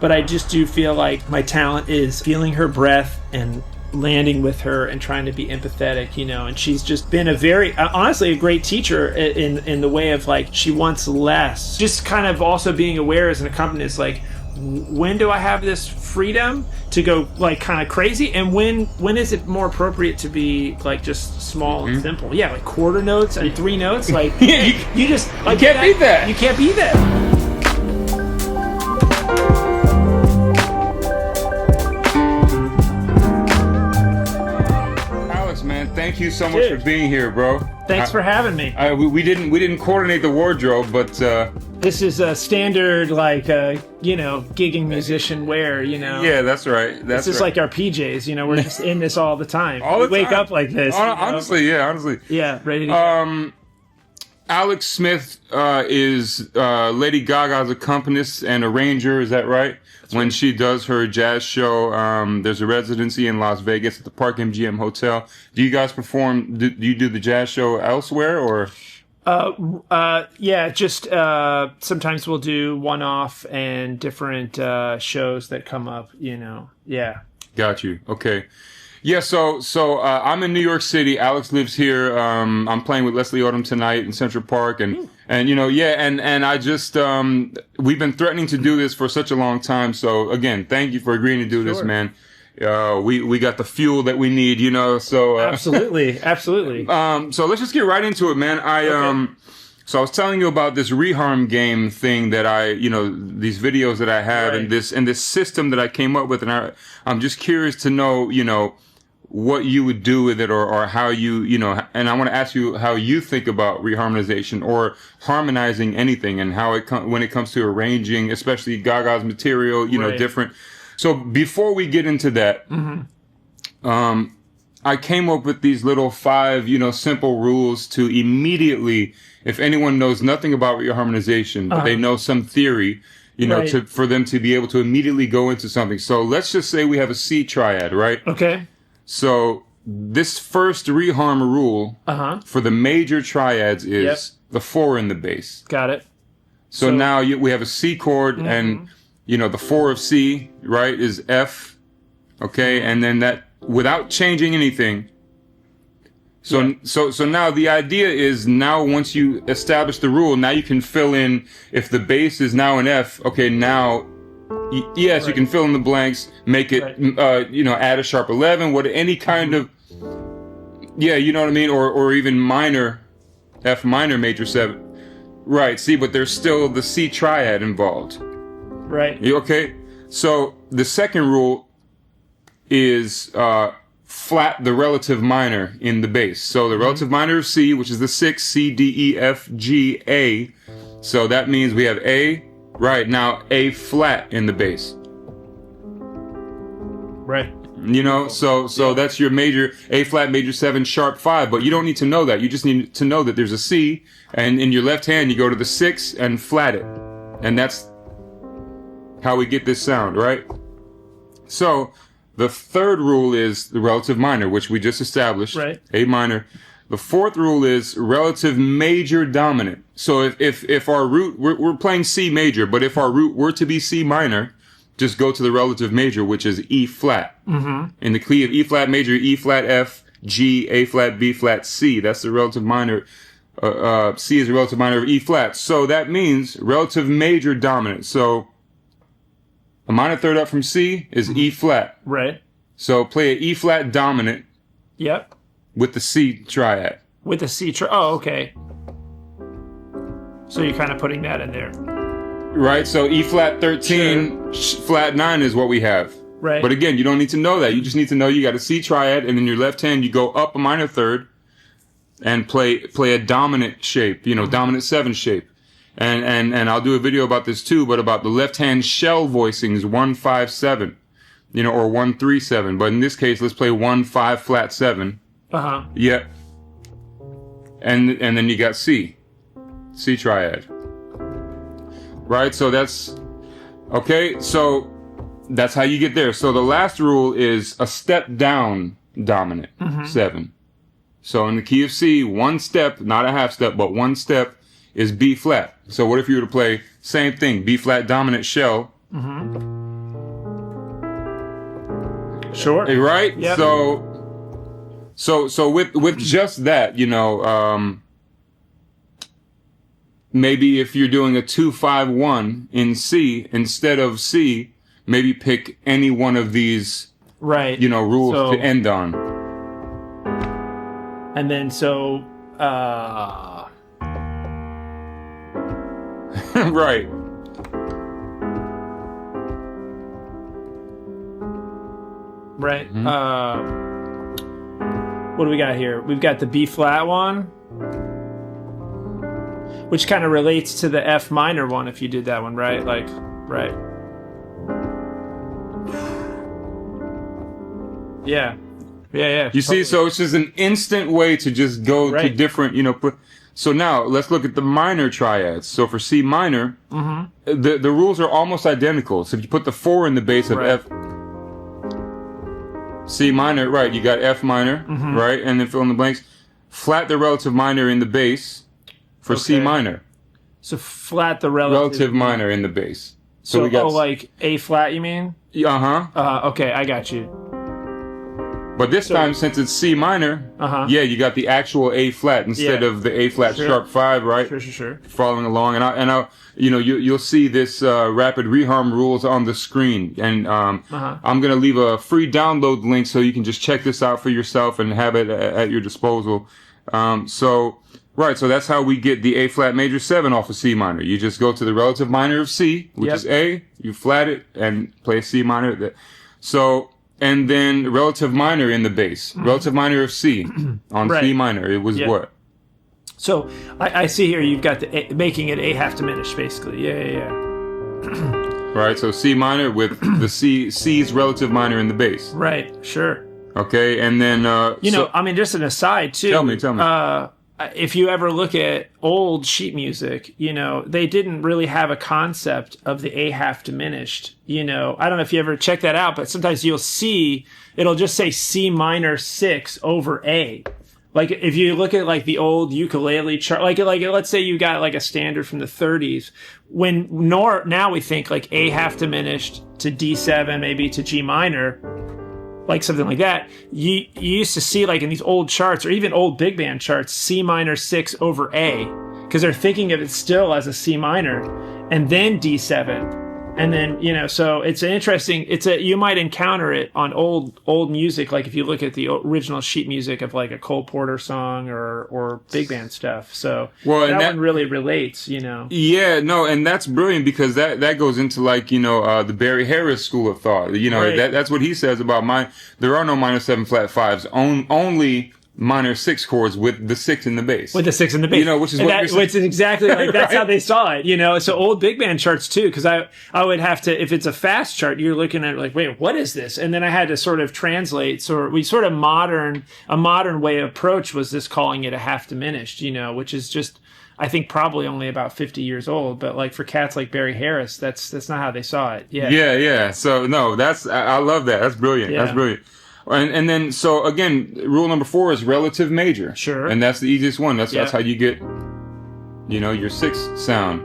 But I just do feel like my talent is feeling her breath and landing with her and trying to be empathetic, you know. And she's just been a very, honestly, a great teacher in the way of like, she wants less. Just kind of also being aware as an accompanist, like, when do I have this freedom to go like kind of crazy, and when is it more appropriate to be like just small and simple? Yeah, like quarter notes and 3 notes. Like you just like, you can't beat that. You can't beat that. Alex, man, thank you so much for being here, bro. Thanks for having me. We didn't coordinate the wardrobe, but this is a standard, like, you know, gigging musician wear, you know. Yeah, that's right. This is like our PJs, you know. We're just in this all the time. We wake up like this. Honestly, yeah, ready to go. Alex Smith is Lady Gaga's accompanist and arranger. Is that right? When she does her jazz show, there's a residency in Las Vegas at the Park MGM Hotel. Do you guys perform? Do you do the jazz show elsewhere, or? Yeah, just sometimes we'll do one-off and different shows that come up, you know. Yeah. Got you. Okay. Yeah, so I'm in New York City. Alex lives here. I'm playing with Leslie Odom tonight in Central Park, and you know, and I just we've been threatening to do this for such a long time. So again, thank you for agreeing to do this, man. We got the fuel that we need, you know. So absolutely. So let's just get right into it, man. So I was telling you about this Reharm Game thing that these videos that I have, and this system that I came up with, and I'm just curious to know, you know, what you would do with it, or how you know, and I want to ask you how you think about reharmonization or harmonizing anything, and how when it comes to arranging, especially Gaga's material, you know, different. So before we get into that, I came up with these little 5, you know, simple rules to immediately, if anyone knows nothing about reharmonization, but they know some theory, you know, for them to be able to immediately go into something. So let's just say we have a C triad, right? Okay. So this first reharm rule for the major triads is the 4 in the bass. Got it. So now we have a C chord, and you know, the 4 of C, right, is F, okay, and then that, without changing anything. So now the idea is, now once you establish the rule, now you can fill in, if the bass is now an F, okay, now, yes, you can fill in the blanks, make it, you know, add a sharp 11, any kind of, you know what I mean, or even minor, F minor major 7. Right, see, but there's still the C triad involved. Right. Okay? So the second rule is flat the relative minor in the bass. So the relative minor of C, which is the 6, C, D, E, F, G, A. So that means we have A, right, now A flat in the bass. Right. You know, so that's your major, A flat major 7 sharp 5, but you don't need to know that. You just need to know that there's a C, and in your left hand you go to the 6 and flat it. And that's how we get this sound, right? So the third rule is the relative minor, which we just established. Right. A minor. The fourth rule is relative major dominant. So if our root, we're playing C major, but if our root were to be C minor, just go to the relative major, which is E flat. In the key of E flat major, E flat F, G, A flat, B flat, C. That's the relative minor. C is the relative minor of E flat. So that means relative major dominant. So a minor third up from C is E flat. Right. So play an E flat dominant. Yep. With the C triad. With the C triad. Oh, okay. So you're kind of putting that in there. Right. So E flat 13, flat 9 is what we have. Right. But again, you don't need to know that. You just need to know you got a C triad, and in your left hand you go up a minor third and play a dominant shape, you know, dominant 7 shape. And I'll do a video about this too, but about the left hand shell voicings 1 5 7, you know, or 1 3 7. But in this case, let's play 1 5 flat 7. Yeah. And then you got C triad. Right? So that's okay. So that's how you get there. So the last rule is a step down dominant 7. So in the key of C, 1 step, not a half step, but 1 step is B flat. So what if you were to play same thing, B flat dominant shell, Sure. Right? Yep. So with just that, maybe if you're doing a 2-5-1 in C, instead of C, maybe pick any one of these, right, rules to end on. And then right. Right. What do we got here? We've got the B flat one, which kind of relates to the F minor one if you did that one, right? Right. Yeah. You see, so it's just an instant way to just go to different, So now let's look at the minor triads. So for C minor, the rules are almost identical. So if you put the 4 in the bass of F, C minor, right? You got F minor, right? And then fill in the blanks. Flat the relative minor in the bass for C minor. So flat the relative minor in the bass. So we got like A flat, you mean? Okay, I got you. But this time, since it's C minor, you got the actual A flat instead of the A flat sharp 5, right? Sure. Following along, and I, you'll see this rapid reharm rules on the screen, and I'm gonna leave a free download link so you can just check this out for yourself and have it at your disposal. So that's how we get the A flat major 7 off of C minor. You just go to the relative minor of C, which is A, you flat it and play a C minor. And then relative minor in the bass. Relative minor of C on C minor. It was what? So I see here you've got the A, making it A half diminished, basically. Yeah. Right, so C minor with the C's relative minor in the bass. Right, sure. Okay, and then... just an aside, too. Tell me. If you ever look at old sheet music, they didn't really have a concept of the A half diminished. I don't know if you ever check that out, but sometimes you'll see, it'll just say C minor 6 over A. Like if you look at like the old ukulele chart, like let's say you got like a standard from the 30s, now we think like A half diminished to D7, maybe to G minor, like something like that. You used to see like in these old charts or even old big band charts, C minor 6 over A, because they're thinking of it still as a C minor, and then D7. And then, so it's an interesting, you might encounter it on old music. Like if you look at the original sheet music of like a Cole Porter song or big band stuff. So that one really relates, Yeah, no, and that's brilliant because that goes into like, the Barry Harris school of thought. That's what he says about there are no minor 7 flat 5s, only minor 6 chords with the 6 in the bass. With the 6 in the bass. Which is which is exactly like that's how they saw it, So old big band charts too, because I would have to, if it's a fast chart, you're looking at it like, wait, what is this? And then I had to sort of translate. So we sort of a modern way of approach was this calling it a half diminished, which is just, I think probably only about 50 years old, but like for cats like Barry Harris, that's not how they saw it. Yeah. So no, I love that. That's brilliant. Yeah. That's brilliant. And then, so again, rule number 4 is relative major. Sure. And that's the easiest one. That's how you get, your 6th sound.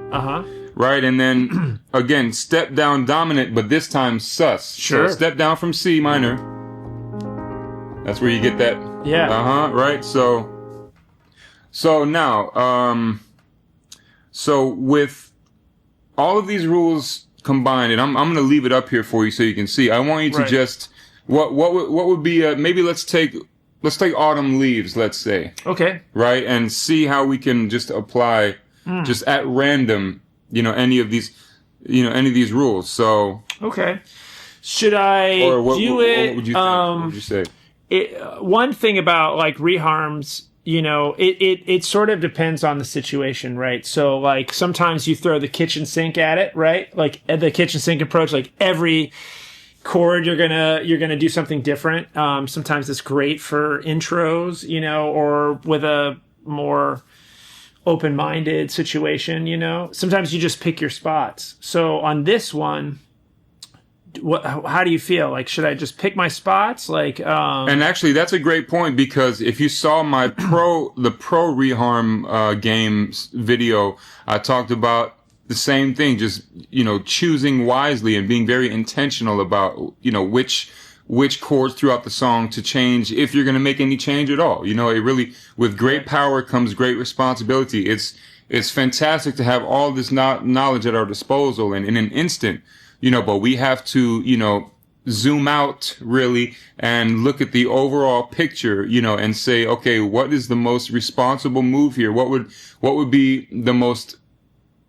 Right? And then, again, step down dominant, but this time sus. Sure. So step down from C minor. That's where you get that. Yeah. Right? So now, so with all of these rules combined, and I'm going to leave it up here for you so you can see. I want you to just... What would be maybe let's take Autumn Leaves, let's say. Okay. Right, and see how we can just apply just at random, any of these rules. So okay, should I do it? What would you think? What would you say? One thing about like reharms, it sort of depends on the situation, right? So like sometimes you throw the kitchen sink at it, right? Like the kitchen sink approach, like every chord you're gonna do something different. Sometimes it's great for intros, or with a more open-minded situation, Sometimes you just pick your spots. So on this one, how do you feel? Like, should I just pick my spots? Like, and actually, that's a great point because if you saw my pro Reharm Games video, I talked about the same thing, just, choosing wisely and being very intentional about, which which chords throughout the song to change, if you're going to make any change at all. You know, it really, with great power comes great responsibility. It's fantastic to have all this knowledge at our disposal and in an instant, you know, but we have to, you know, zoom out really and look at the overall picture, you know, and say, okay, what is the most responsible move here? What would be the most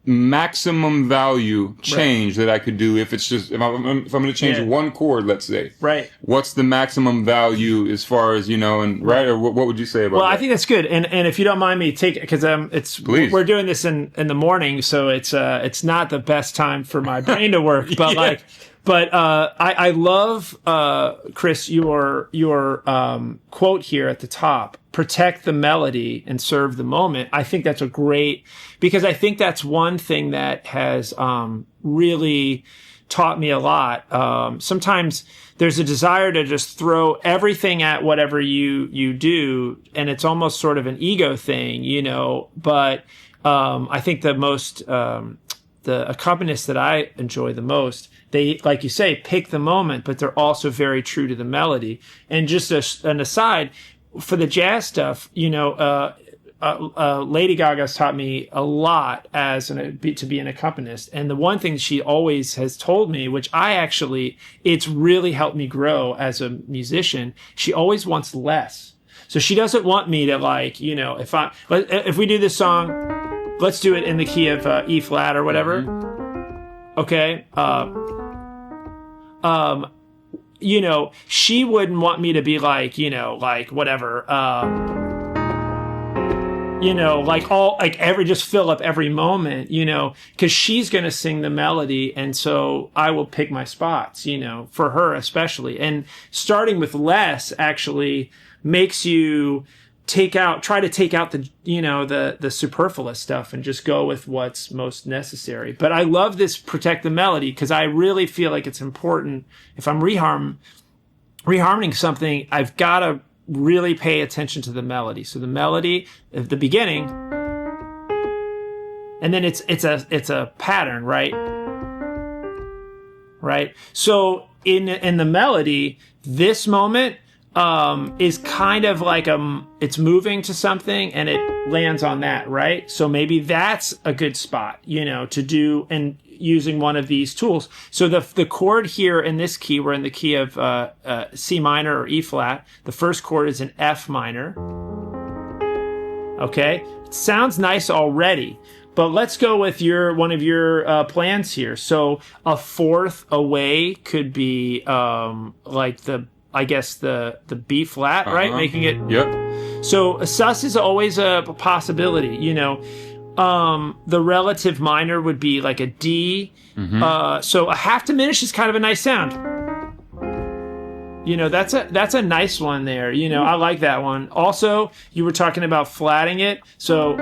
maximum value change that I could do if I'm going to change one chord, let's say. Right. What's the maximum value as far as, you know, and right, or what would you say about that? Well, I think that's good. And if you don't mind me take it, because Please. We're doing this in the morning, so it's not the best time for my brain to work, but I love, Chris, your quote here at the top, protect the melody and serve the moment. I think that's because I think that's one thing that has, really taught me a lot. Sometimes there's a desire to just throw everything at whatever you do, and it's almost sort of an ego thing, you know, but, I think the accompanists that I enjoy the most, they, like you say, pick the moment, but they're also very true to the melody. And just an aside, for the jazz stuff, you know, Lady Gaga's taught me a lot to be an accompanist. And the one thing she always has told me, which it's really helped me grow as a musician, she always wants less. So she doesn't want me to, like, you know, if we do this song, let's do it in the key of E flat or whatever. Okay. You know, she wouldn't want me to be like, you know, like whatever, you know, just fill up every moment, you know, cause she's going to sing the melody. And so I will pick my spots, you know, for her especially. And starting with less actually makes you try to take out the, you know, the superfluous stuff and just go with what's most necessary. But I love this protect the melody because I really feel like it's important. If I'm reharming something, I've got to really pay attention to the melody. So the melody at the beginning, and then it's a pattern, right? Right. So in the melody, this moment, is kind of like, it's moving to something and it lands on that, right? So maybe that's a good spot, you know, to do, and using one of these tools. So the chord here in this key, we're in the key of, C minor or E flat. The first chord is an F minor. Okay. It sounds nice already, but let's go with one of your plans here. So a fourth away could be, like the B flat, right? Making it. Yep. So a sus is always a possibility, you know. The relative minor would be like a D. Mm-hmm. So a half diminished is kind of a nice sound. You know, that's a nice one there. You know, I like that one. Also, you were talking about flatting it. So,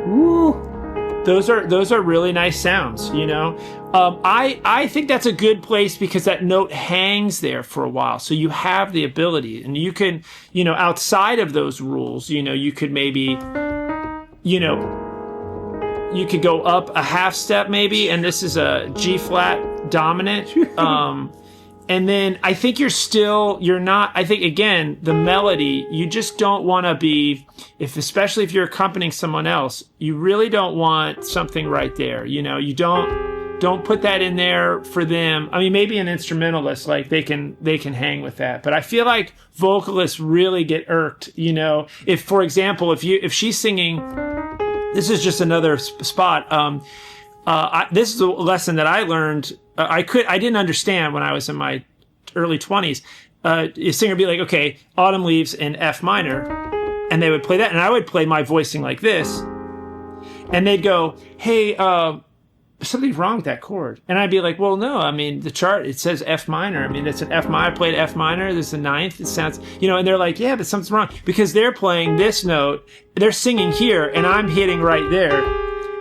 woo. Those are really nice sounds, you know. I think that's a good place because that note hangs there for a while. So you have the ability, and you can, you know, outside of those rules, you know, you could maybe, you know, you could go up a half step maybe, and this is a G flat dominant. And then I think I think again, the melody, you just don't want to be, especially if you're accompanying someone else, you really don't want something right there. You know, you don't put that in there for them. I mean, maybe an instrumentalist, like they can hang with that. But I feel like vocalists really get irked, you know, if, for example, if she's singing, this is just another spot. This is a lesson that I learned. I didn't understand when I was in my early 20s. A singer would be like, okay, Autumn leaves in F minor, and they would play that, and I would play my voicing like this, and they'd go, hey, something's wrong with that chord. And I'd be like, well, no, I mean, the chart, it says F minor. I mean, it's an F minor. I played F minor. This is the ninth. It sounds, you know, and they're like, yeah, but something's wrong because they're playing this note. They're singing here, and I'm hitting right there.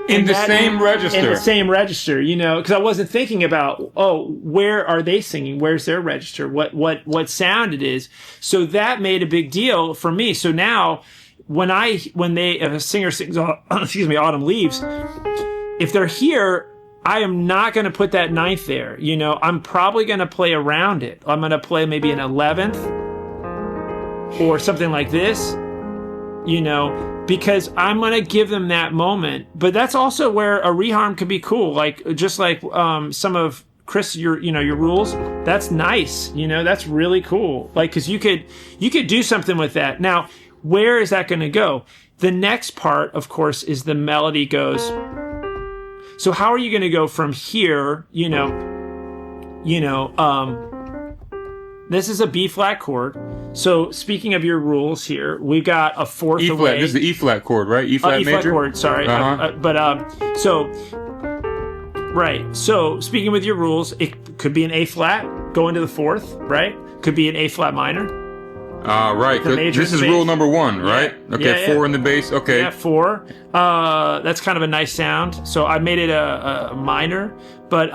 In the same register. In the same register, you know, because I wasn't thinking about, where are they singing? Where's their register? What sound it is? So that made a big deal for me. So now, if a singer sings, Autumn leaves, if they're here, I am not going to put that ninth there. You know, I'm probably going to play around it. I'm going to play maybe an 11th or something like this, you know, because I'm going to give them that moment. But that's also where a reharm can be cool. Like, just like some of Chris, your rules, that's nice. You know, that's really cool. Like, because you could do something with that. Now, where is that going to go? The next part, of course, is the melody goes. So how are you going to go from here? This is a B flat chord. So speaking of your rules here, we've got a fourth E flat. away. This is the E flat chord, right? E flat E major. flat chord. Sorry, right. So speaking with your rules, it could be an A flat, go into the fourth, right? Could be an A flat minor. Right. This is rule number 1, right? Yeah. Okay, 4 in the bass. Okay. Yeah, 4. That's kind of a nice sound. So I made it a minor, but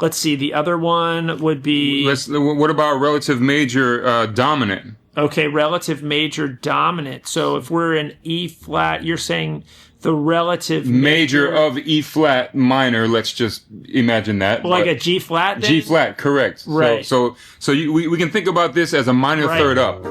let's see. The other one would be. What about relative major dominant? Okay, relative major dominant. So if we're in E flat, you're saying the relative major of E flat minor. Let's just imagine that. Like a G flat. Then? G flat, correct. Right. So we can think about this as a minor third up.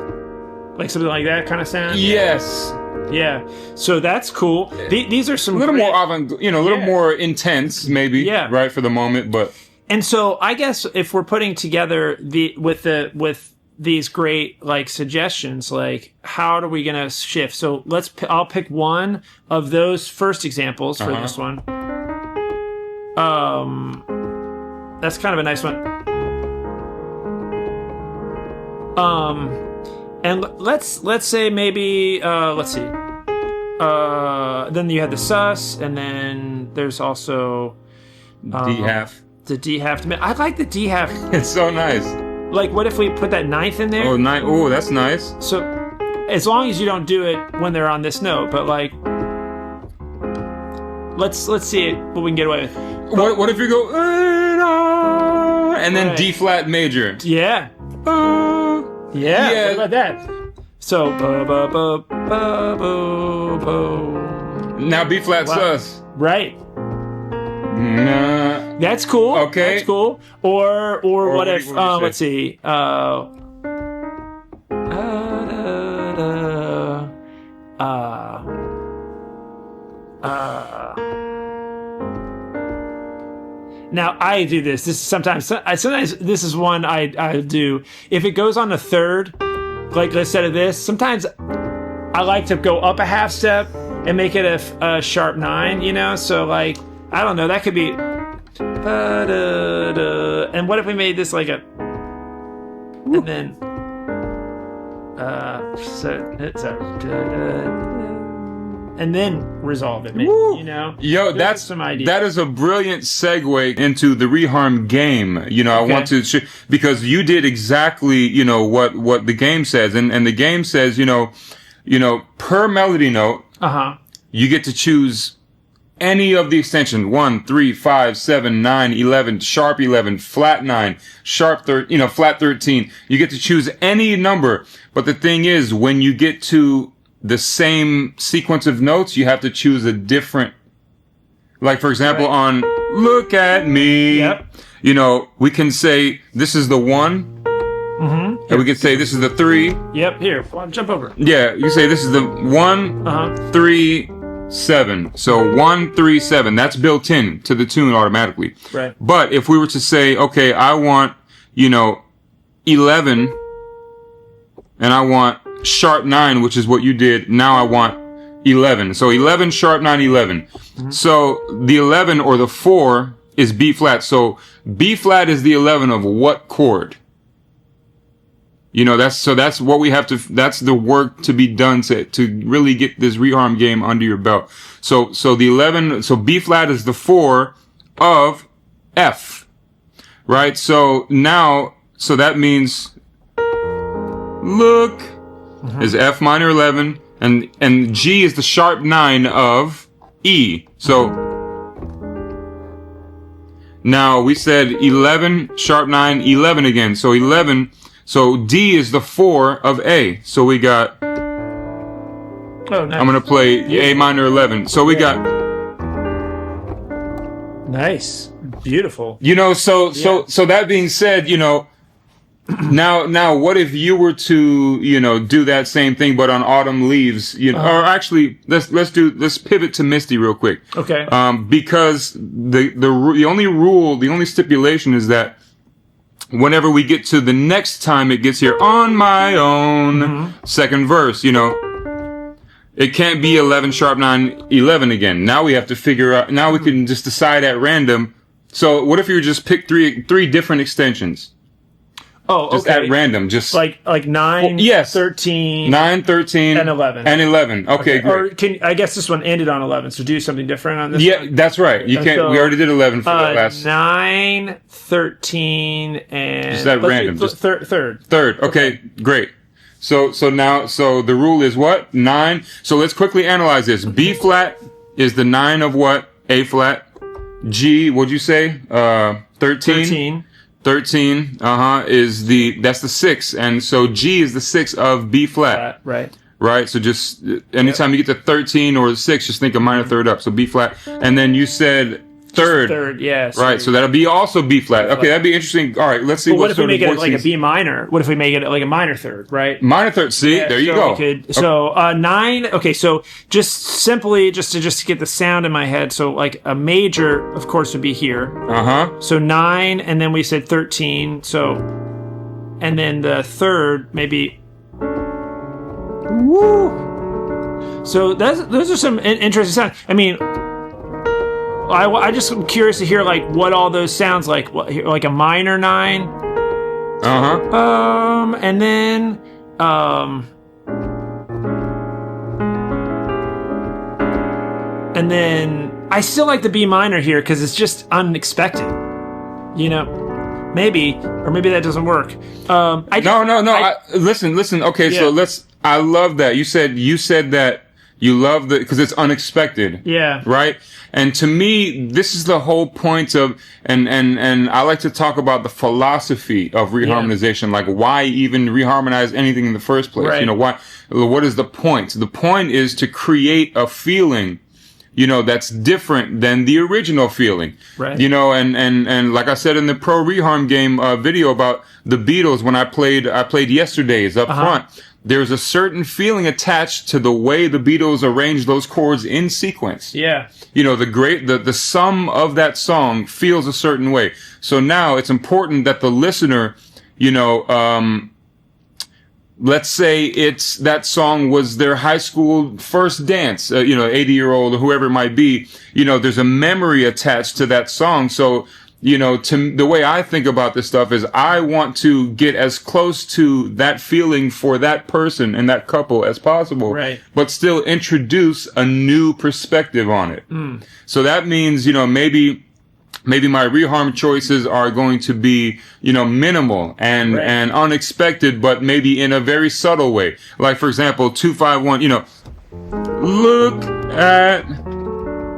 Like something like that kind of sound. Yes. Yeah. So that's cool. These are some a little more little more intense, maybe. Yeah. Right for the moment, but. And so I guess if we're putting together with these great like suggestions, like how are we gonna shift? So I'll pick one of those first examples for this one. That's kind of a nice one. And let's say maybe let's see. Then you had the sus, and then there's also D half. The D half. I like the D half. It's so nice. Like, what if we put that ninth in there? Oh, ninth. Oh, that's nice. So, as long as you don't do it when they're on this note, but like, let's see what we can get away with. What if you go and then D flat major? Yeah. Yeah. What about that? So now B flat sus. Right. Nah. That's cool. Okay. That's cool. Or what if let's see. Now I do this. This is sometimes this is one I do. If it goes on a third, like instead of this, sometimes I like to go up a half step and make it a sharp 9. You know, so like I don't know. That could be. And what if we made this like a, and then and then resolve it, maybe, you know? Yo, that's some idea. That is a brilliant segue into the Reharm game. You know, okay. I want to because you did exactly, what the game says, and the game says, per melody note, you get to choose any of the extension 1, 3, 5, 7, 9, 11, sharp 11, flat 9, sharp flat 13. You get to choose any number. But the thing is, when you get to the same sequence of notes, you have to choose a different. Like, for example, on Look at Me, we can say this is the 1. Mm-hmm. And we can say this is the 3. Yep, here, jump over. Yeah, you say this is the 1, 3, 7. So 1, 3, 7. That's built in to the tune automatically. Right. But if we were to say, okay, I want, 11, and I want sharp 9, which is what you did. Now I want 11. So 11, sharp 9, 11. Mm-hmm. So the 11 or the 4 is B flat. So B flat is the 11 of what chord? That's what we have to, that's the work to be done to really get this Reharm game under your belt. So the 11, so B flat is the 4 of F, right? So now, so that means look is F minor 11 and G is the sharp 9 of E. So now we said 11, sharp 9, 11 again. So 11, so D is the 4 of A. So we got. Oh, nice. I'm gonna play A minor 11. So we got. Nice. Beautiful. You know, so that being said, you know, now what if you were to, you know, do that same thing but on Autumn Leaves, you know, or actually let's pivot to Misty real quick. Okay. Because the only stipulation is that whenever we get to the next time it gets here, on my own, second verse, you know, it can't be 11 sharp 9 11 again. Now we have to figure out. Now we can just decide at random. So what if you just pick three different extensions? Oh, okay. Just at random, just like 9, yes. 13, 9, 13, and 11. And 11. Okay, great. Or I guess this one ended on 11, so do something different on this Yeah, one? that's right. You can't. So, we already did 11 for the last. 9, 13, and Just at random. Just third. Third. Okay, great. So the rule is what? 9. So let's quickly analyze this. B flat is the 9 of what? A flat. G, what'd you say? 13. 13, that's the 6. And so G is the 6 of B flat. Right. Right? So just anytime you get to 13 or 6, just think a minor third up. So B flat. And then you said third, yes. Right, so that'll be also B flat. Okay, that'd be interesting. All right, let's see what if we make it like a voicings. B minor? What if we make it like a minor third, right? Minor third. See, there you go. So 9. Okay, so just simply to get the sound in my head. So like a major, of course, would be here. So 9, and then we said 13. So, and then the third maybe. Woo. So those are some interesting sounds. I mean. I just am curious to hear like what all those sounds like. Like a minor 9. And then and then I still like the B minor here because it's just unexpected. You know, maybe that doesn't work. Listen. Okay, so I love that you said that. You love because it's unexpected. Yeah. Right? And to me, this is the whole point of, and I like to talk about the philosophy of reharmonization, like why even reharmonize anything in the first place? Right. You know, what is the point? The point is to create a feeling, you know, that's different than the original feeling. Right. You know, and like I said in the Pro Reharm Game video about the Beatles, when I played Yesterdays up front, there's a certain feeling attached to the way the Beatles arrange those chords in sequence. Yeah. You know, the sum of that song feels a certain way. So now it's important that the listener, you know, let's say that song was their high school first dance, you know, 80-year-old or whoever it might be, you know, there's a memory attached to that song. So, you know, the way I think about this stuff is I want to get as close to that feeling for that person and that couple as possible, right? But still introduce a new perspective on it. So that means, you know, maybe my reharm choices are going to be, you know, minimal and unexpected, but maybe in a very subtle way. Like, for example, 2-5-1, you know, look at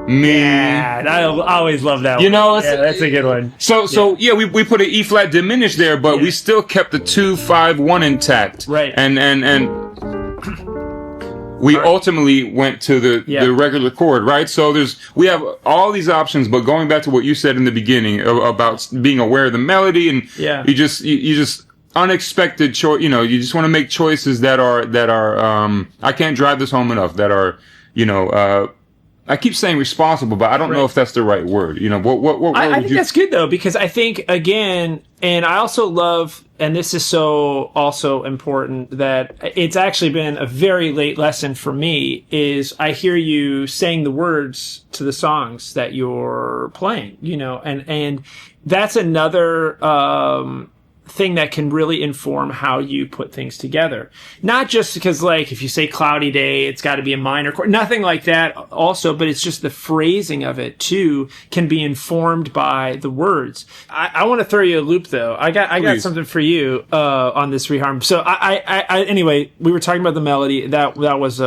me. Yeah, I always love that one. You know, that's a good one. So we put an E flat diminished there, but we still kept the 2-5-1 intact. Right. And we ultimately went to the regular chord, right? So we have all these options, but going back to what you said in the beginning about being aware of the melody, and you just unexpected choice. You know, you just want to make choices that are I can't drive this home enough. That are, you know, I keep saying responsible, but I don't know if that's the right word. You know, what I think that's good though, because I think again, and I also love, and this is so also important, that it's actually been a very late lesson for me, is I hear you saying the words to the songs that you're playing, you know, and that's another, thing that can really inform how you put things together. Not just because, like, if you say cloudy day, it's got to be a minor chord, nothing like that also, but it's just the phrasing of it too can be informed by the words. I want to throw you a loop though. I got something for you on this reharm. So I anyway, we were talking about the melody. That was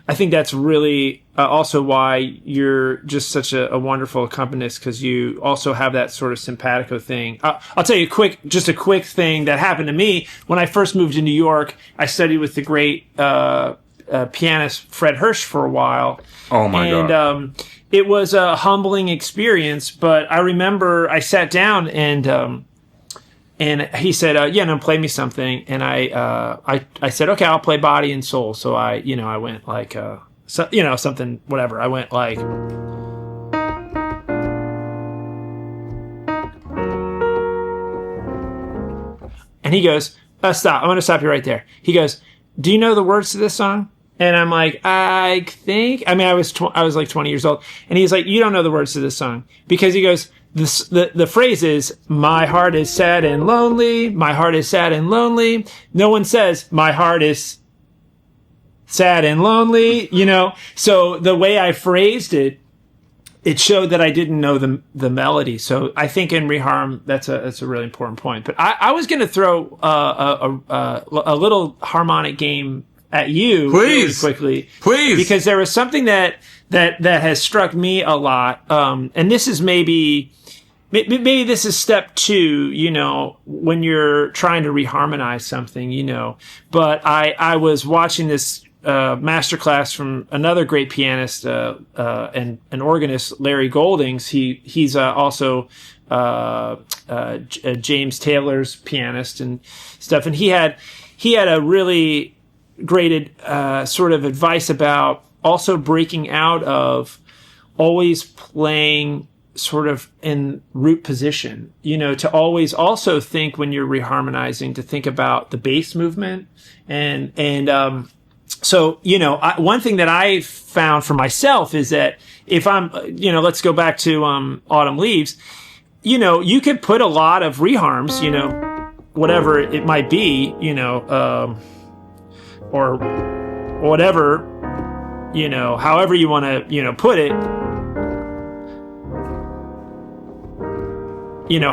I think that's really also why you're just such a wonderful accompanist, because you also have that sort of simpatico thing. I'll tell you a quick thing that happened to me when I first moved to New York. I studied with the great pianist Fred Hirsch for a while. Oh my God. it was a humbling experience. But I remember I sat down and he said, "Yeah, no, play me something." And I said, "Okay, I'll play Body and Soul." So I went like, something, whatever. I went like. And he goes, "Stop! I'm going to stop you right there." He goes, "Do you know the words to this song?" And I'm like, "I think." I mean, I was like 20 years old, and he's like, "You don't know the words to this song," because he goes, the phrase is, "My heart is sad and lonely. My heart is sad and lonely." No one says, "My heart is sad and lonely." So the way I phrased it, it showed that I didn't know the melody. So I think in Reharm, that's a really important point. But I was going to throw a little harmonic game at you, please, really quickly, please, because there was something that has struck me a lot. And this is maybe this is step 2. When you're trying to reharmonize something. But I was watching this masterclass from another great pianist and an organist, Larry Goldings. He's also James Taylor's pianist and stuff. And he had a really great sort of advice about also breaking out of always playing sort of in root position, to always also think when you're reharmonizing, to think about the bass movement so, one thing that I found for myself is that if I'm, let's go back to Autumn Leaves, you could put a lot of reharms, whatever it might be, or whatever, however you want to, put it,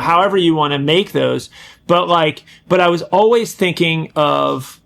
however you want to make those. But I was always thinking of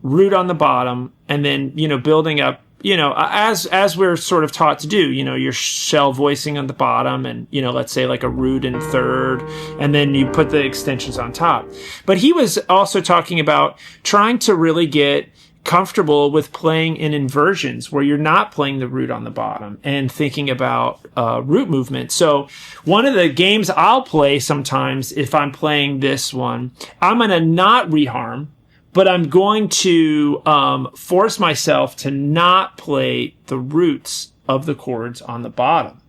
root on the bottom, and then, building up, as we're sort of taught to do, your shell voicing on the bottom, and, let's say like a root in third, and then you put the extensions on top. But he was also talking about trying to really get comfortable with playing in inversions where you're not playing the root on the bottom and thinking about root movement. So one of the games I'll play sometimes, if I'm playing this one, I'm going to not reharm, but I'm going to force myself to not play the roots of the chords on the bottom.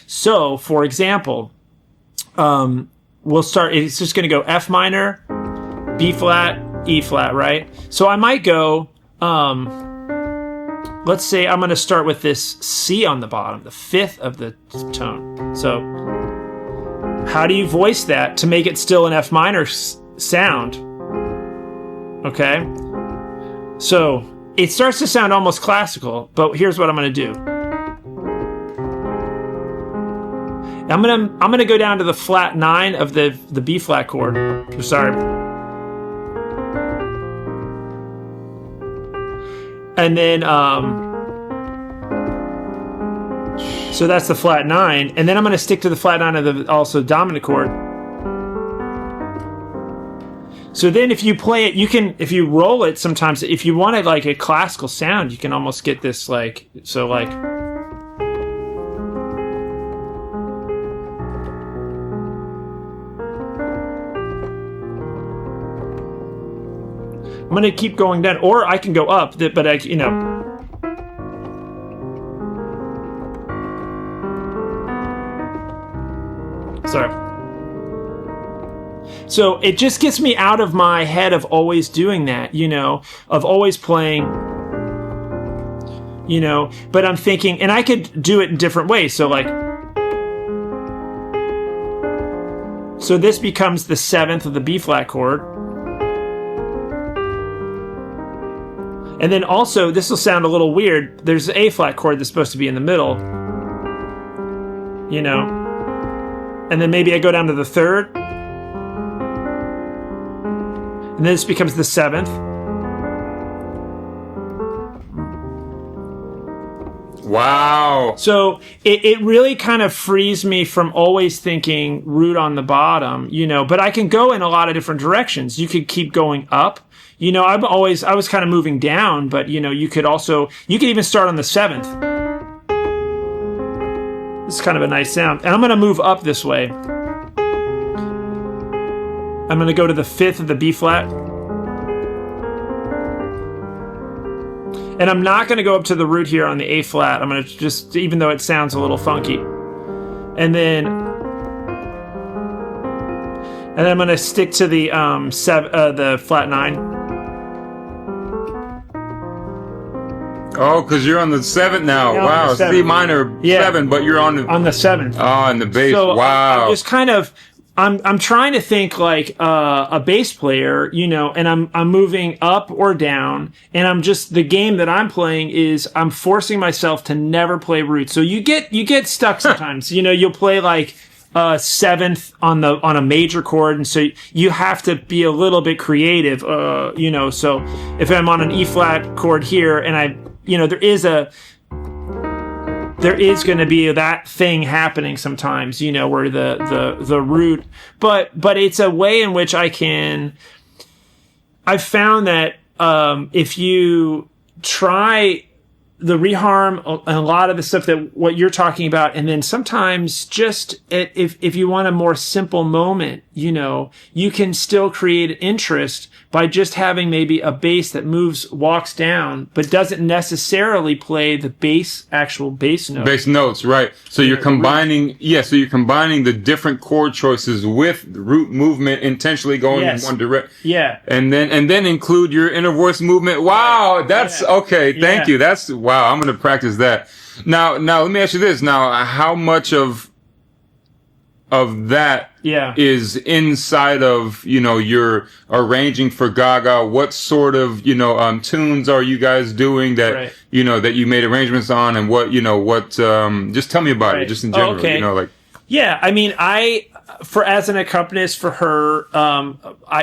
So, for example, we'll start, it's just going to go F minor, B flat, E flat, right? So I might go, let's say I'm going to start with this C on the bottom, the 5th of the tone. So how do you voice that to make it still an F minor sound? Okay, so it starts to sound almost classical, but here's what I'm going to do. I'm gonna go down to the flat 9 of the B flat chord. Sorry, and then so that's the flat 9, and then I'm going to stick to the flat 9 of the also dominant chord. So then if you play it, if you roll it sometimes, if you wanted like a classical sound, you can almost get this I'm going to keep going down, or I can go up, but sorry. So it just gets me out of my head of always doing that, of always playing, but I'm thinking, and I could do it in different ways. So so this becomes the 7th of the B flat chord. And then also, this will sound a little weird. There's an A flat chord that's supposed to be in the middle, and then maybe I go down to the 3rd. And then this becomes the 7th. Wow. So it really kind of frees me from always thinking root on the bottom, but I can go in a lot of different directions. You could keep going up. I was kind of moving down, but you could even start on the 7th. This is kind of a nice sound. And I'm going to move up this way. I'm going to go to the 5th of the B flat. And I'm not going to go up to the root here on the A flat. I'm going to just, even though it sounds a little funky. And then I'm going to stick to the the flat 9. Oh, because you're on the 7th now. Yeah, wow, C minor 7, but you're on the 7th. Oh, and the bass. So wow. I'm just kind of, I'm trying to think like a bass player, you know, and I'm moving up or down, and I'm just, the game that I'm playing is I'm forcing myself to never play roots. So you get stuck sometimes. You know, you'll play like 7th on a major chord, and so you have to be a little bit creative. You know, so if I'm on an E flat chord here, and there is going to be that thing happening sometimes, you know, where the root, but it's a way in which I've found that, if you try the reharm and a lot of the stuff that what you're talking about, and then sometimes just if you want a more simple moment, you know, you can still create interest by just having maybe a bass that walks down, but doesn't necessarily play the actual bass notes. Bass notes, right. So you're combining, the different chord choices with the root movement intentionally going in one direction. Yeah. And then include your inner voice movement. Wow, that's okay. Thank you. That's wow. I'm going to practice that. Now let me ask you this. Now, how much of that is inside of, you know, you're arranging for Gaga? What sort of, you know, tunes are you guys doing that, you know, that you made arrangements on, and just tell me about it, just in general, you know, like. Yeah, I mean, as an accompanist for her,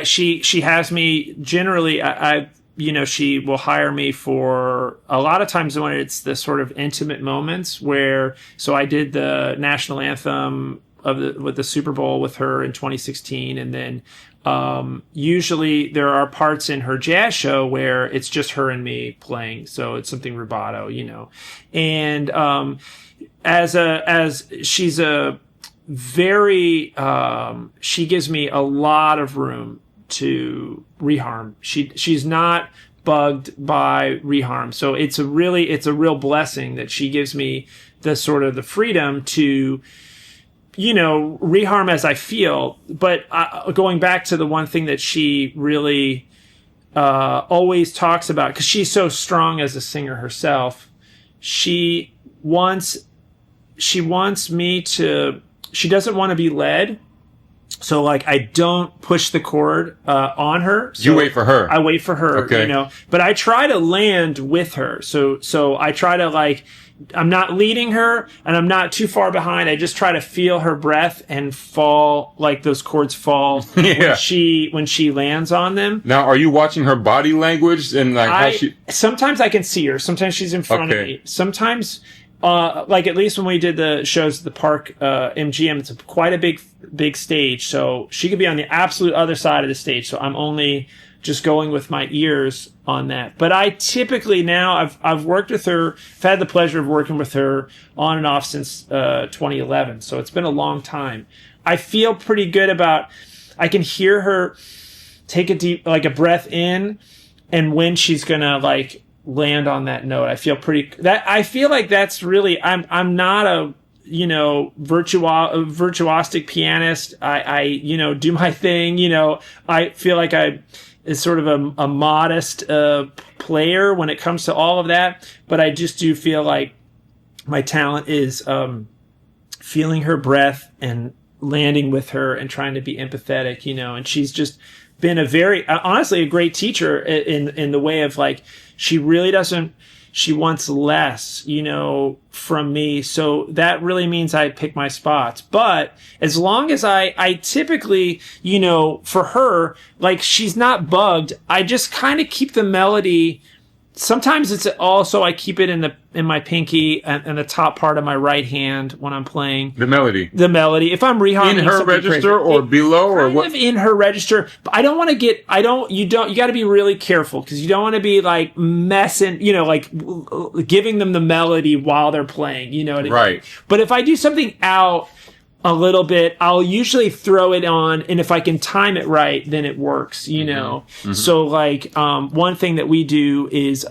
she has me generally, you know, she will hire me for a lot of times when it's the sort of intimate moments so I did the national anthem with the Super Bowl with her in 2016. And then, usually there are parts in her jazz show where it's just her and me playing. So it's something rubato, you know, and, as she's a very, she gives me a lot of room to reharm. She's not bugged by reharm. So it's a real blessing that she gives me the sort of the freedom to, you know, reharm as I feel. But going back to the one thing that she really always talks about, because she's so strong as a singer herself, she doesn't want to be led. So, like, I don't push the chord on her. So you wait for her. I wait for her, okay. You know. But I try to land with her. So I try to, like, I'm not leading her, and I'm not too far behind. I just try to feel her breath and fall, like those chords fall when she lands on them. Now, are you watching her body language and like how she? Sometimes I can see her. Sometimes she's in front of me. Sometimes. Like at least when we did the shows at the Park MGM, it's quite a big stage, so she could be on the absolute other side of the stage. So I'm only just going with my ears on that. But I typically now I've worked with her. I've had the pleasure of working with her on and off since 2011. So it's been a long time. I feel pretty good about. I can hear her take a breath in, and when she's gonna like land on that note. I feel like that's really, I'm not a, you know, virtuosic pianist. I you know, do my thing, you know. I feel like I is sort of a modest player when it comes to all of that, but I just do feel like my talent is feeling her breath and landing with her and trying to be empathetic, you know. And she's just been honestly a great teacher in the way of like, she wants less, you know, from me. So that really means I pick my spots. But as long as I typically, you know, for her, like, she's not bugged. I just kind of keep the melody sometimes it's also I keep it in my pinky and the top part of my right hand when I'm playing The melody. If I'm reharming In her register or below or what? Kind of in her register, but I don't want to get. You got to be really careful because you don't want to be like messing. Like giving them the melody while they're playing. You know what I mean? Right. But if I do something out a little bit, I'll usually throw it on, and if I can time it right, then it works, So like, one thing that we do is,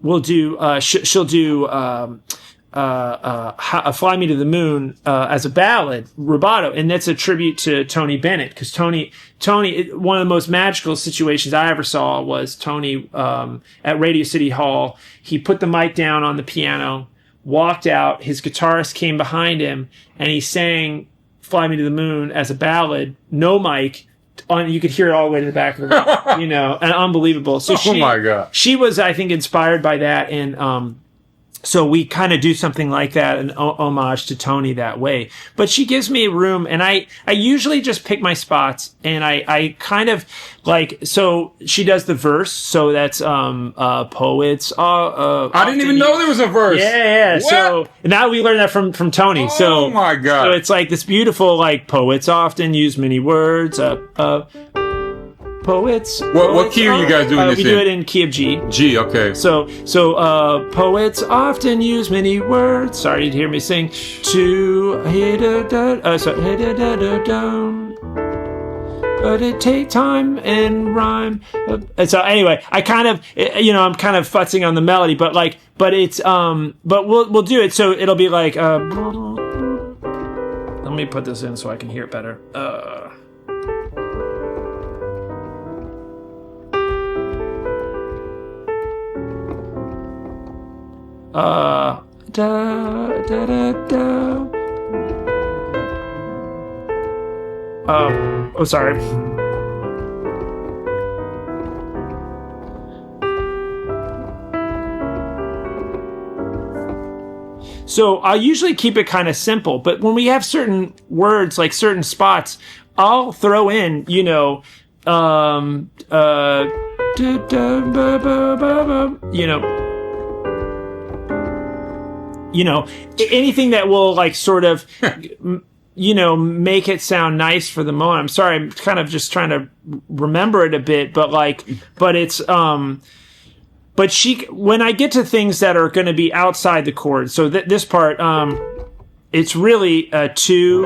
we'll do, she'll do, Fly Me to the Moon, as a ballad, rubato, and that's a tribute to Tony Bennett, because Tony, one of the most magical situations I ever saw was Tony, at Radio City Hall. He put the mic down on the piano, walked out, his guitarist came behind him, and he sang Fly Me to the Moon as a ballad, no mic, you could hear it all the way to the back of the room, and unbelievable. So my God. She was, I think, inspired by that, and so we kind of do something like that, an homage to Tony that way. But she gives me room, and I usually just pick my spots, and I kind of like, so she does the verse, so that's poets. I didn't even know there was a verse. Yeah. What? So now we learned that from Tony. Oh my God. So it's like this beautiful, like, poets often use many words. Poets. What key are you guys doing this in? We do it in key of G. G, okay. So poets often use many words. Sorry to hear me sing. To hit a down. But it take time and rhyme. And so anyway, I kind of, I'm kind of futzing on the melody, but it's, but we'll do it. So it'll be like, let me put this in so I can hear it better. Sorry. So I'll usually keep it kind of simple, but when we have certain words, like certain spots, I'll throw in, anything that will like sort of, make it sound nice for the moment. I'm sorry, I'm kind of just trying to remember it a bit, but it's, but when I get to things that are going to be outside the chord, so this part, it's really a 2,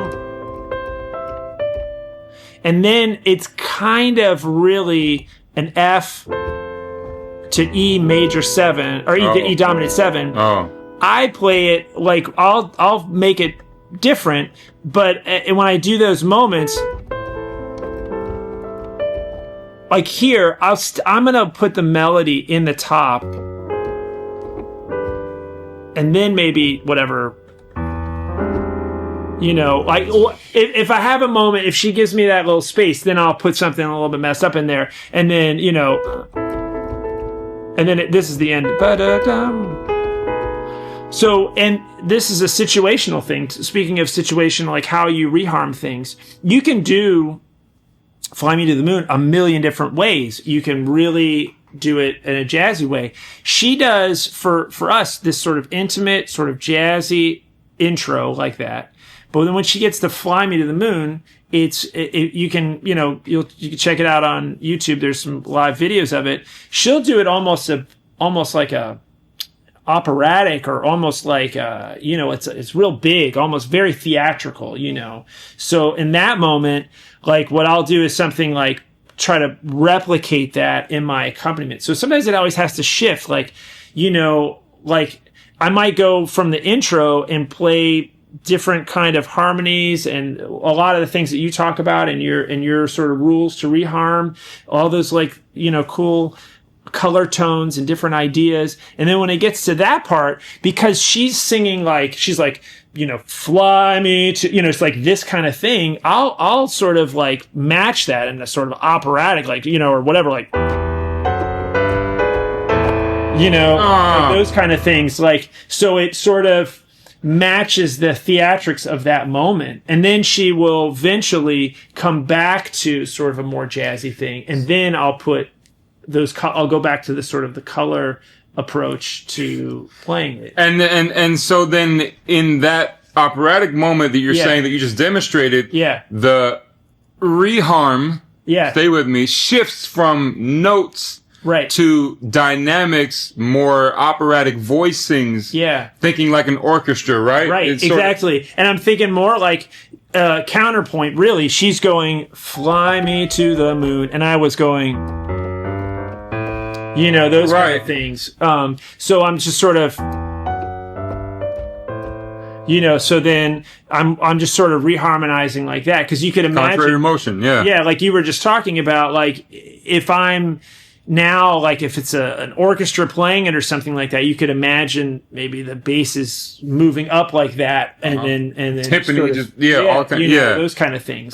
and then it's kind of really an F to E major 7, or E dominant 7. Oh. I play it like I'll make it different, but when I do those moments, like here, I'm gonna put the melody in the top, and then maybe whatever, like if I have a moment, if she gives me that little space, then I'll put something a little bit messed up in there, and then this is the end. So, and this is a situational thing. Speaking of situation, like how you reharm things, you can do Fly Me to the Moon a million different ways. You can really do it in a jazzy way. She does, for us, this sort of intimate, sort of jazzy intro like that. But then when she gets to Fly Me to the Moon, you can check it out on YouTube. There's some live videos of it. She'll do it almost like a operatic, or almost like it's real big, almost very theatrical, So in that moment, like what I'll do is something like try to replicate that in my accompaniment. So sometimes it always has to shift, like I might go from the intro and play different kind of harmonies and a lot of the things that you talk about in your sort of rules to reharm, all those cool color tones and different ideas. And then when it gets to that part, because she's singing she's fly me to, it's like this kind of thing, I'll sort of like match that in a sort of operatic, or whatever, like those kind of things, so it sort of matches the theatrics of that moment. And then she will eventually come back to sort of a more jazzy thing. And then I'll put I'll go back to the sort of the color approach to playing it. And so then in that operatic moment that you're saying that you just demonstrated, the reharm, stay with me, shifts from notes to dynamics, more operatic voicings. Thinking like an orchestra, right? Right, exactly. And I'm thinking more like counterpoint, really. She's going, fly me to the moon. And I was going, those kind of things. So I'm just sort of, so then I'm just sort of reharmonizing like that. Because you could imagine. Contrary motion, Yeah, like you were just talking about, like, if I'm now, like if it's an orchestra playing it or something like that, you could imagine maybe the bass is moving up like that, and then tipping sort it, of, those kind of things.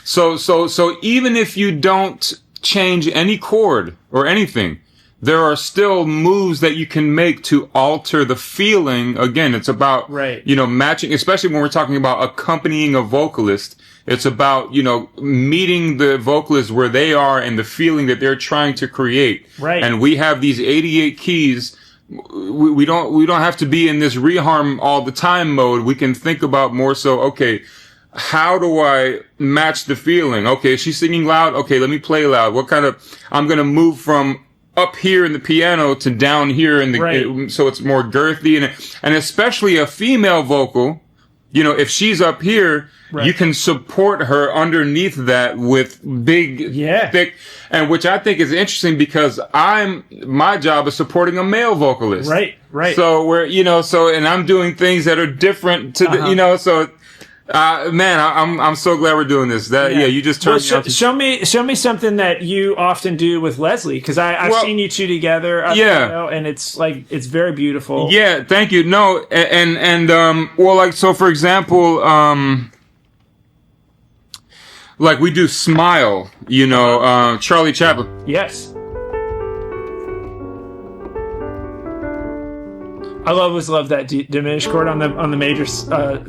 So even if you don't change any chord or anything, there are still moves that you can make to alter the feeling. Again, it's about matching, especially when we're talking about accompanying a vocalist. It's about, meeting the vocalist where they are and the feeling that they're trying to create. Right. And we have these 88 keys. We don't have to be in this reharm all the time mode. We can think about more so, okay, how do I match the feeling? Okay, she's singing loud. Okay, let me play loud. I'm going to move from up here in the piano to down here in the, so it's more girthy and especially a female vocal, if she's up here, you can support her underneath that with big, thick, and which I think is interesting because my job is supporting a male vocalist. Right. So and I'm doing things that are different to the, man, I'm so glad we're doing this. You just turned me on. Show me something that you often do with Leslie, because I've seen you two together. And it's like it's very beautiful. Yeah, thank you. No, so for example, like we do Smile, Charlie Chaplin. Yes. I always love that diminished chord on the major. I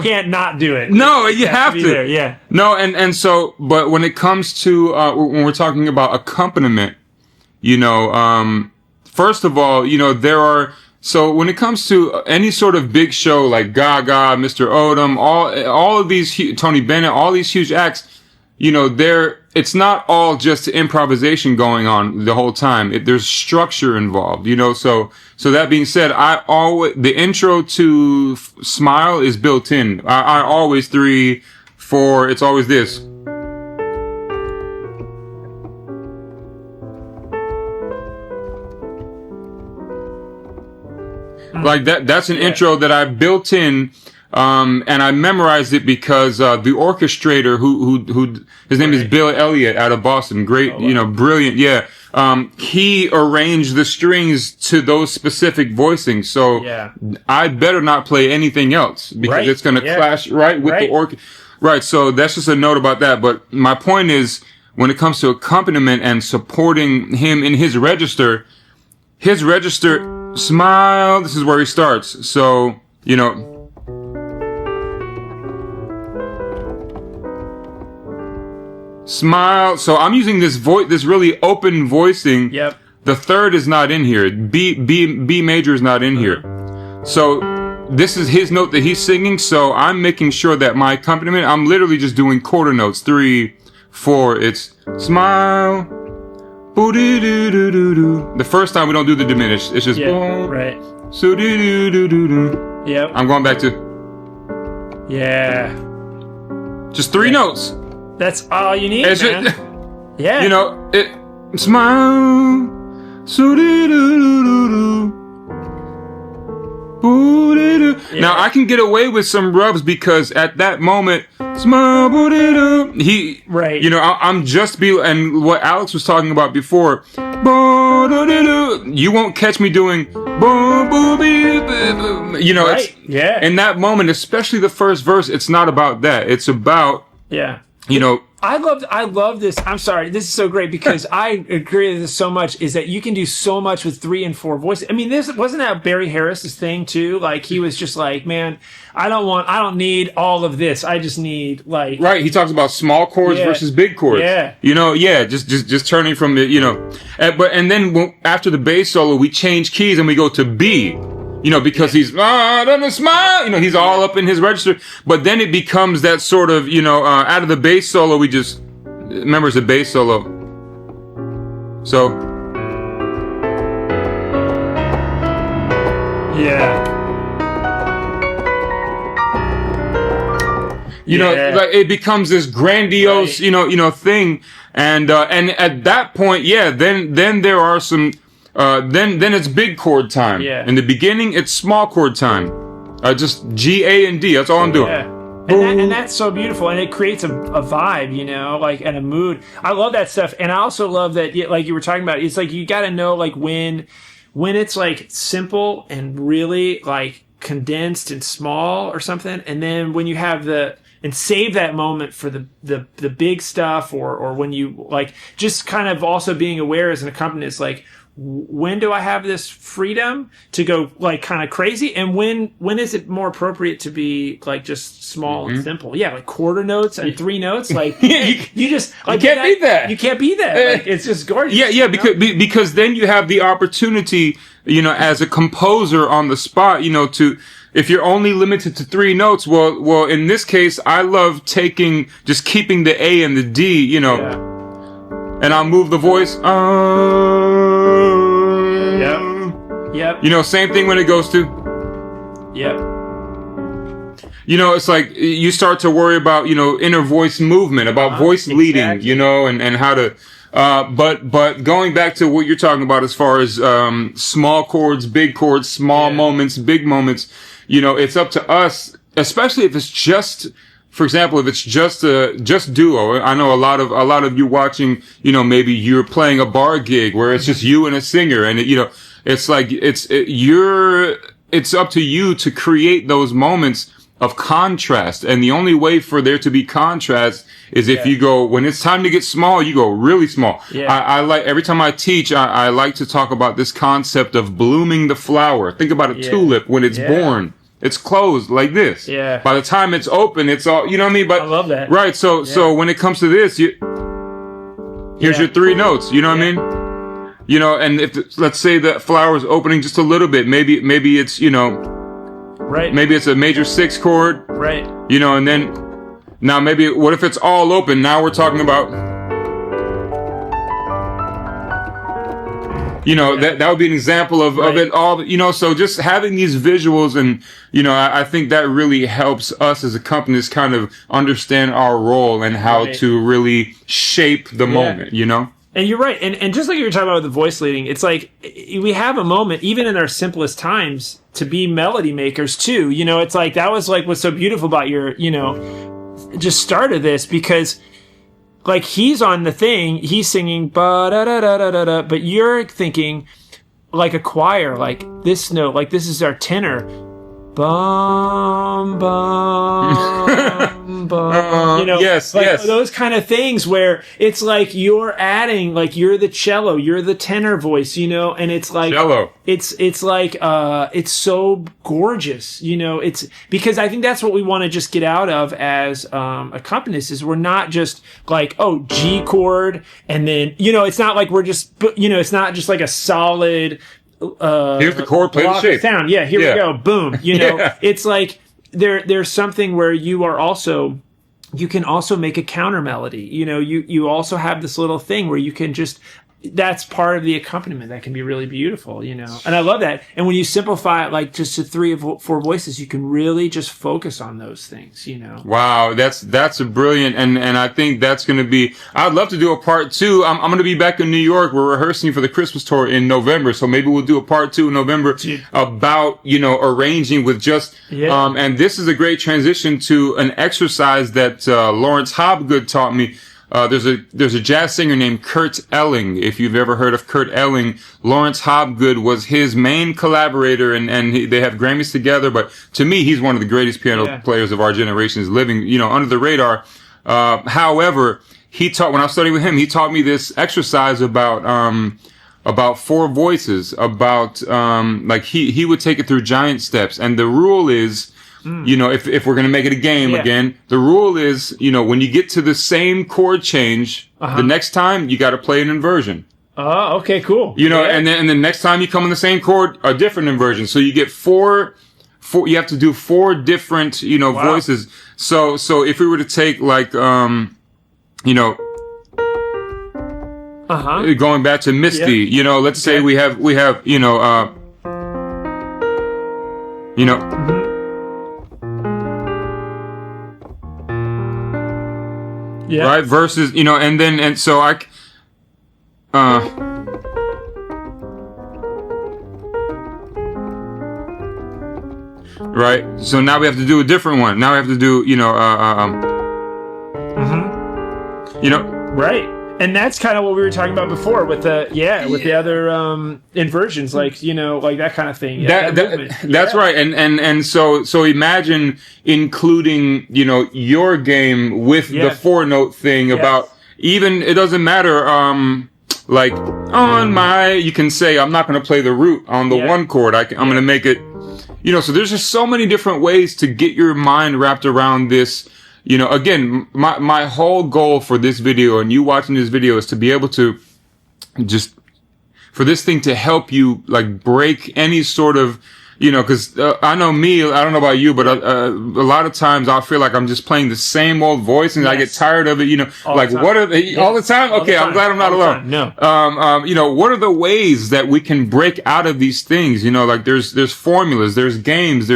can't not do it. No, you have to. There, yeah. No, and so, but when it comes to when we're talking about accompaniment, first of all, there are. So when it comes to any sort of big show like Gaga, Mr. Odom, all of these Tony Bennett, all these huge acts, it's not all just improvisation going on the whole time. There's structure involved, so that being said, the intro to Smile is built in. I always 3, 4, it's always this. Like that's an intro that I built in. And I memorized it because the orchestrator who his name is Bill Elliott out of Boston, great, brilliant, he arranged the strings to those specific voicings, so I better not play anything else because it's going to clash with the orchestra. Right, so that's just a note about that. But my point is, when it comes to accompaniment and supporting him in his register, Smile, this is where he starts. So, Smile. So I'm using this really open voicing. Yep. The third is not in here. B major is not in here. So this is his note that he's singing. So I'm making sure that my accompaniment, I'm literally just doing quarter notes. 3, 4. It's smile. Boo-doo-doo-doo-doo-doo. The first time we don't do the diminished. It's just boom. Right. So-doo-doo-doo-doo. Yep. I'm going back to. Yeah. Just 3 notes. That's all you need, man. Smile. So-doo-doo-doo-doo-doo. Yeah. Now I can get away with some rubs because at that moment, smile, I'm just and what Alex was talking about before, you won't catch me doing, it's, in that moment, especially the first verse, it's not about that. It's about you know, I love this. I'm sorry. This is so great because I agree with this so much, is that you can do so much with 3 and 4 voices. I mean, this wasn't that Barry Harris's thing too. Like, he was just like, man, I don't need all of this. I just need, like, right. He talks about small chords versus big chords. Yeah. You know, just turning from the, you know, and then after the bass solo, we change keys and we go to B. You know, because he's, smile, you know, he's all up in his register. But then it becomes that sort of, you know, out of the bass solo, we just, remember it's a bass solo. So. Yeah. You know, like, it becomes this grandiose, you know, thing. And at that point, then there are some, then it's big chord time. Yeah. In the beginning, it's small chord time. Just G, A, and D. That's all I'm doing. Yeah. And that's so beautiful, and it creates a vibe, you know, like, and a mood. I love that stuff, and I also love that, like you were talking about, it's like you got to know, like, when it's like simple and really like condensed and small or something, and then when you have and save that moment for the big stuff, or when you, like, just kind of also being aware as an accompanist, like, when do I have this freedom to go, like, kind of crazy, and when is it more appropriate to be, like, just small and simple? Yeah, like quarter notes and 3 notes, like, you just, like, you can't beat that. You can't beat that. Like, it's just gorgeous. Yeah, because then you have the opportunity, you know, as a composer on the spot, you know, if you're only limited to 3 notes, well, in this case, I love just keeping the A and the D, you know, and I'll move the voice. Yep. You know, same thing when it goes to. Yep. You know, it's like you start to worry about, you know, inner voice movement, about voice leading, you know, and how to. But going back to what you're talking about as far as small chords, big chords, small moments, big moments, you know, it's up to us, especially if it's just. For example, if it's just duo, I know a lot of you watching, you know, maybe you're playing a bar gig where it's just you and a singer, and you know, it's like it's up to you to create those moments of contrast, and the only way for there to be contrast is if you go, when it's time to get small, you go really small. Yeah. I like, every time I teach, I like to talk about this concept of blooming the flower. Think about a tulip when it's born. It's closed like this. Yeah. By the time it's open, it's all, you know what I mean? But I love that. Right. So when it comes to this, here's your 3 notes. You know what I mean? You know, and if let's say the flower is opening just a little bit, maybe it's, you know, right. Maybe it's a major 6 chord. Right. You know, and then now maybe what if it's all open? Now we're talking about. You know, that would be an example of it all, you know, so just having these visuals and, you know, I think that really helps us as accompanists kind of understand our role and how to really shape the moment, you know? And you're right. And just like you were talking about with the voice leading, it's like we have a moment, even in our simplest times, to be melody makers too. You know, it's like that was like what's so beautiful about your, you know, just start of this, because like he's on the thing, he's singing ba da da da da da da, but you're thinking like a choir, like this note, like this is our tenor. Bum bum bum. You know, like those kind of things where it's like you're adding, like you're the cello, you're the tenor voice, you know, and it's like cello. It's like it's so gorgeous, you know. It's because I think that's what we want to just get out of as accompanists, is we're not just like, oh, G chord, and then, you know, it's not like we're just, you know, it's not just like a solid. Here's the chord, play the shape. Sound. Yeah, here we go. Boom. You know, it's like there's something where you can also make a counter melody. You know, you also have this little thing where you can just, that's part of the accompaniment that can be really beautiful, you know. And I love that. And when you simplify it, like just to 3 or 4 voices, you can really just focus on those things, you know. Wow, that's a brilliant, and I think that's going to be, I'd love to do a part 2. I'm going to be back in New York. We're rehearsing for the Christmas tour in November, so maybe we'll do a part 2 in November about, you know, arranging with just, and this is a great transition to an exercise that Laurence Hobgood taught me. There's a jazz singer named Kurt Elling. If you've ever heard of Kurt Elling, Laurence Hobgood was his main collaborator, and they have Grammys together. But to me, he's one of the greatest piano players of our generation, is living, you know, under the radar. However, when I studied with him, he taught me this exercise about four voices, about, like he would take it through giant steps. And the rule is, you know, if we're going to make it a game again, the rule is, you know, when you get to the same chord change, the next time you got to play an inversion. Oh, okay, cool. You know, and then next time you come on the same chord, a different inversion. So you get four, you have to do four different, you know, voices. So if we were to take like, you know, going back to Misty, you know, let's say we have, you know, right, versus, you know, and so right, so now we have to do a different one. Now we have to do, you know, you know, right. And that's kind of what we were talking about before with the other inversions, like, you know, like that kind of thing. That's right. And so imagine including, you know, your game with the 4-note thing about even, it doesn't matter, like you can say, I'm not going to play the root on the one chord. I'm going to make it, you know, so there's just so many different ways to get your mind wrapped around this. You know, again, my whole goal for this video and you watching this video is to be able to just, for this thing to help you, like, break any sort of, you know, cause, I know me, I don't know about you, but, a lot of times I feel like I'm just playing the same old voice and I get tired of it, you know, like, what are they, all the time? Okay, I'm glad I'm not alone. No. You know, what are the ways that we can break out of these things? You know, like, there's formulas, there's games,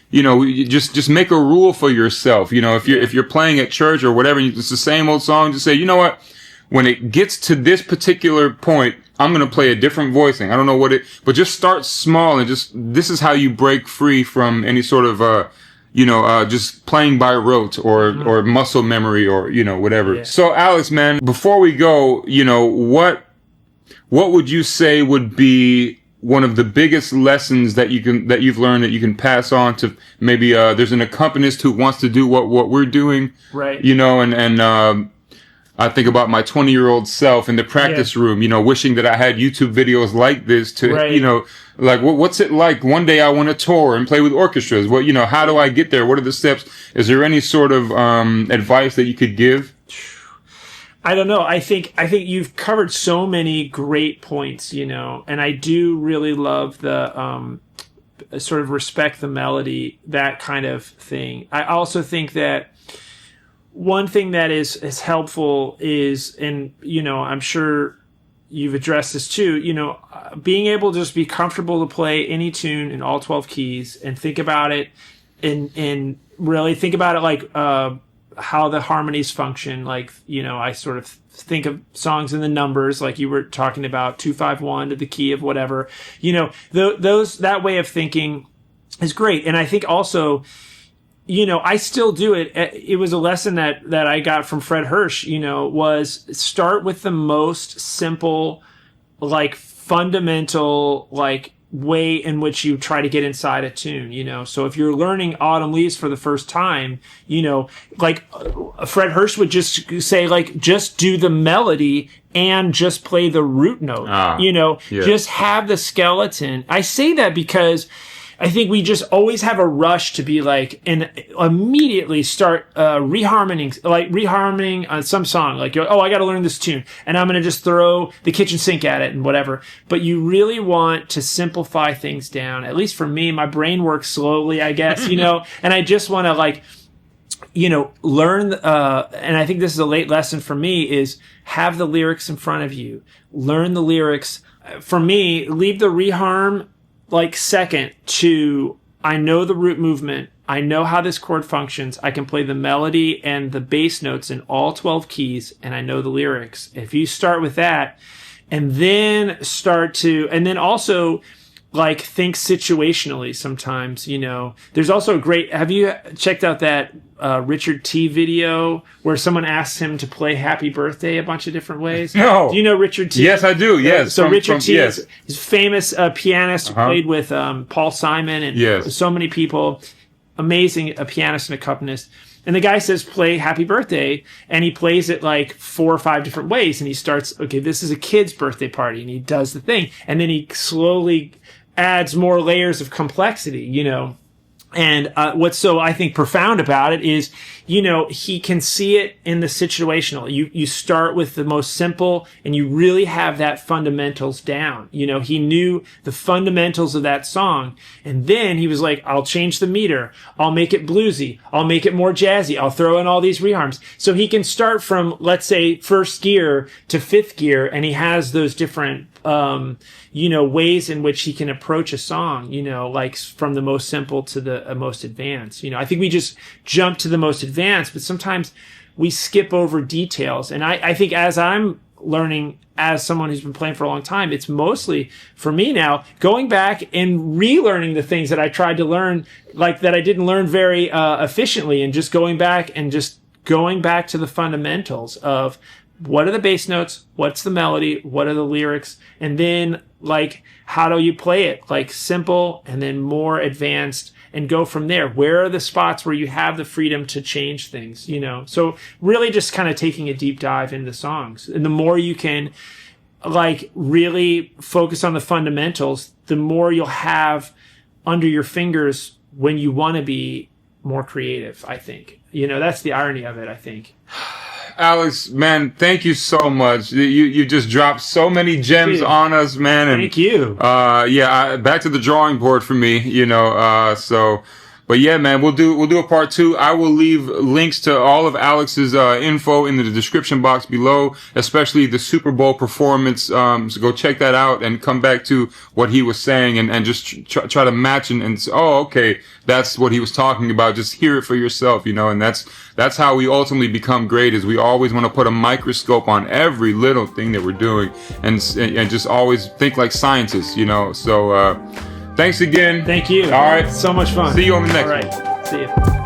you know, you just make a rule for yourself. You know, if you're playing at church or whatever, it's the same old song, just say, you know what? When it gets to this particular point, I'm going to play a different voicing. I don't know but just start small and this is how you break free from any sort of, you know, just playing by rote or muscle memory or, you know, whatever. Yeah. So Alex, man, before we go, you know, what would you say would be one of the biggest lessons that you've learned that you can pass on to maybe, there's an accompanist who wants to do what we're doing. Right. You know, and I think about my 20-year-old self in the practice room, you know, wishing that I had YouTube videos like this to, you know, like, what's it like? One day I want to tour and play with orchestras. What, you know, how do I get there? What are the steps? Is there any sort of, advice that you could give? I don't know. I think you've covered so many great points, you know, and I do really love the sort of respect the melody, that kind of thing. I also think that one thing that is helpful is, and, you know, I'm sure you've addressed this too, you know, being able to just be comfortable to play any tune in all 12 keys and think about it and really think about it like, how the harmonies function. Like, you know, I sort of think of songs in the numbers, like you were talking about 2-5-1 to the key of whatever, you know, that way of thinking is great. And I think also, you know, I still do it. It was a lesson that I got from Fred Hirsch, you know, was start with the most simple, like fundamental, like way in which you try to get inside a tune, you know. So if you're learning Autumn Leaves for the first time, you know, like Fred Hirsch would just say, like, just do the melody and just play the root note, you know, just have the skeleton. I say that because I think we just always have a rush to be like, and immediately start reharming on some song. Like, oh, I got to learn this tune, and I'm going to just throw the kitchen sink at it and whatever. But you really want to simplify things down. At least for me, my brain works slowly, I guess, you know, and I just want to, like, you know, learn, and I think this is a late lesson for me, is have the lyrics in front of you. Learn the lyrics. For me, leave the reharm like second to, I know the root movement, I know how this chord functions, I can play the melody and the bass notes in all 12 keys, and I know the lyrics. If you start with that, and then also, like, think situationally sometimes, you know. There's also have you checked out that Richard T video where someone asks him to play Happy Birthday a bunch of different ways? No. Do you know Richard T? Yes, I do, yes. So Richard T is famous pianist who played with Paul Simon and so many people. Amazing pianist and accompanist. And the guy says, play Happy Birthday. And he plays it like 4 or 5 different ways. And he starts, okay, this is a kid's birthday party. And he does the thing. And then he slowly adds more layers of complexity, you know. And what's so, I think, profound about it is, you know, he can see it in the situational. You start with the most simple, and you really have that fundamentals down. You know, he knew the fundamentals of that song. And then he was like, I'll change the meter. I'll make it bluesy. I'll make it more jazzy. I'll throw in all these reharms. So he can start from, let's say, first gear to fifth gear, and he has those different you know, ways in which he can approach a song, you know, like from the most simple to the most advanced. You know, I think we just jump to the most advanced, but sometimes we skip over details. And I think as I'm learning, as someone who's been playing for a long time, it's mostly for me now going back and relearning the things that I tried to learn, like that I didn't learn very efficiently, and just going back to the fundamentals of what are the bass notes, what's the melody, what are the lyrics, and then like how do you play it, like simple and then more advanced, and go from there. Where are the spots where you have the freedom to change things, you know? So really just kind of taking a deep dive into songs. And the more you can like really focus on the fundamentals, the more you'll have under your fingers when you want to be more creative, I think. You know, that's the irony of it, I think. Alex, man, thank you so much. You just dropped so many gems on us, man. And, thank you. Back to the drawing board for me, you know. But yeah, man, we'll do a part 2. I will leave links to all of Alex's info in the description box below, especially the Super Bowl performance. So go check that out and come back to what he was saying, and just try to match and say, oh, okay, that's what he was talking about. Just hear it for yourself, you know. And that's how we ultimately become great. Is we always want to put a microscope on every little thing that we're doing, and just always think like scientists, you know. So thanks again. Thank you. All right. So much fun. See you on the next one. All right. See you.